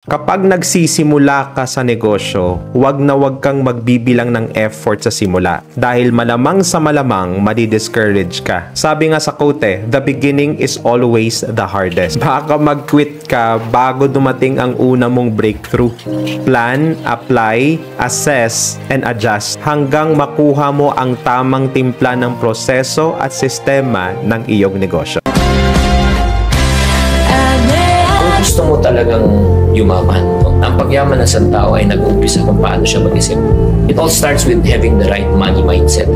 Kapag nagsisimula ka sa negosyo, huwag na huwag kang magbibilang ng effort sa simula dahil malamang sa malamang madi-discourage ka. Sabi nga sa quote, the beginning is always the hardest. Baka mag-quit ka bago dumating ang una mong breakthrough. Plan, apply, assess, and adjust hanggang makuha mo ang tamang timpla ng proseso at sistema ng iyong negosyo. Gusto mo talagang yumaman. Ang pagyaman ng isang tao ay nag-uumpisa kung paano siya mag-isip. It all starts with having the right money mindset.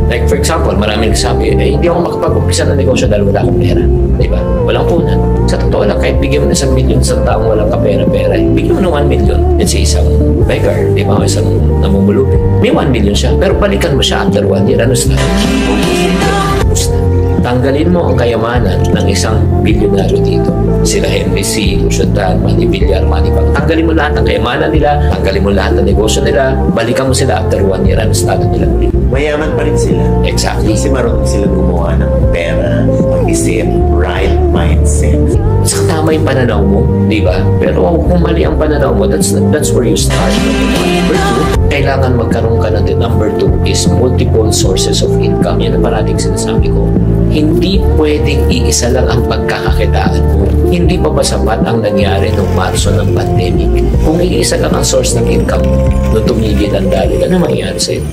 Like for example, maraming nagsabi, hindi ako makapag-umpisa ng negosyo dahil wala akong pera. Diba? Walang punan. Sa totoo lang, kahit bigyan mo ng 1 milyon sa taong walang kapera-pera, bigyan mo ng 1 milyon. Let's say isang beggar, di ba? Isang namumulubi. May 1 milyon siya, pero balikan mo siya after 1 year. Ano sa tanggalin mo ang kayamanan ng isang bilyonaryo dito. Sila Henry C., Lucian, Manny Villar, Manny Pang. Tanggalin mo lahat ng kayamanan nila, tanggalin mo lahat ng negosyo nila, balikan mo sila after 1 year, ano estado nila ulit. Mayaman pa rin sila. Exactly. Kasi marunong sila gumawa ng pera, mag-isip, right mindset. Sa tama yung pananaw mo, di ba? Pero kung mali ang pananaw mo, that's where you start. Number 2, kailangan magkaroon ka ng number 2 is multiple sources of income. Yan ang parating sinasabi ko. Hindi pwedeng iisa lang ang pagkakakitaan mo. Hindi pa ba sapat ang nangyari noong Marso ng pandemic? Kung iisa lang ang source ng income, nung tumigil ang dali, ano mangyayari sa'yo?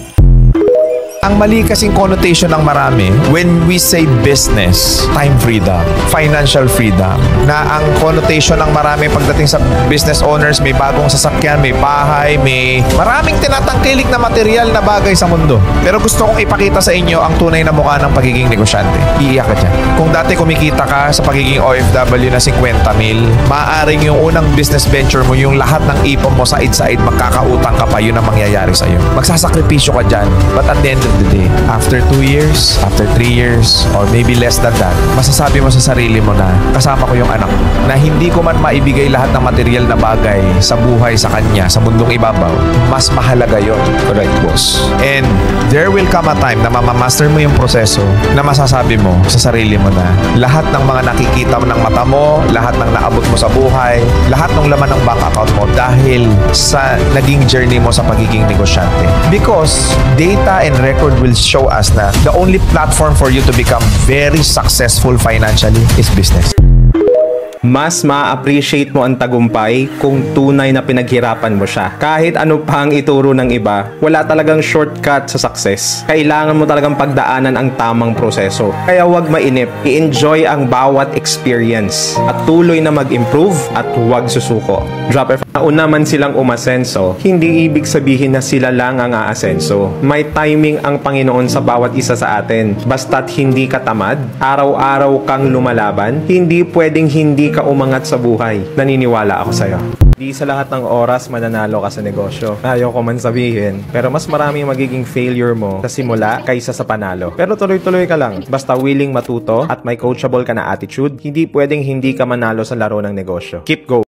Ang mali kasing connotation ng marami, when we say business, time freedom, financial freedom, na ang connotation ng marami pagdating sa business owners, may bagong sasakyan, may bahay, may maraming tinatangkilik na material na bagay sa mundo. Pero gusto kong ipakita sa inyo ang tunay na mukha ng pagiging negosyante. Iiyak ka dyan. Kung dati kumikita ka sa pagiging OFW na 50 mil, maaaring yung unang business venture mo, yung lahat ng ipon mo side-side, magkakautang ka pa, yun ang mangyayari sa'yo. Magsasakripisyo ka dyan. But at the end of the day, after 2 years, after 3 years, or maybe less than that, masasabi mo sa sarili mo na kasama ko yung anak ko, na hindi ko man maibigay lahat ng material na bagay sa buhay sa kanya, sa mundong ibabaw, mas mahalaga yon. Correct, boss. And there will come a time na mamamaster mo yung proseso na masasabi mo sa sarili mo na lahat ng mga nakikita mo ng mata mo, lahat ng naabot mo sa buhay, lahat ng laman ng bank account mo dahil sa naging journey mo sa pagiging negosyante. Because data and record will show us na the only platform for you to become very successful financially is business. Mas ma-appreciate mo ang tagumpay kung tunay na pinaghirapan mo siya. Kahit ano pa ang ituro ng iba, wala talagang shortcut sa success. Kailangan mo talagang pagdaanan ang tamang proseso. Kaya huwag mainip, i-enjoy ang bawat experience at tuloy na mag-improve at huwag susuko. Drop F. Nauna man silang umasenso, hindi ibig sabihin na sila lang ang aasenso. May timing ang Panginoon sa bawat isa sa atin. Basta't hindi ka tamad, araw-araw kang lumalaban, hindi pwedeng hindi ka umangat sa buhay. Naniniwala ako sa'yo. Di sa lahat ng oras mananalo ka sa negosyo. Ayoko man sabihin, pero mas marami magiging failure mo sa simula kaysa sa panalo. Pero tuloy-tuloy ka lang. Basta willing matuto at may coachable ka na attitude, hindi pwedeng hindi ka manalo sa laro ng negosyo. Keep going.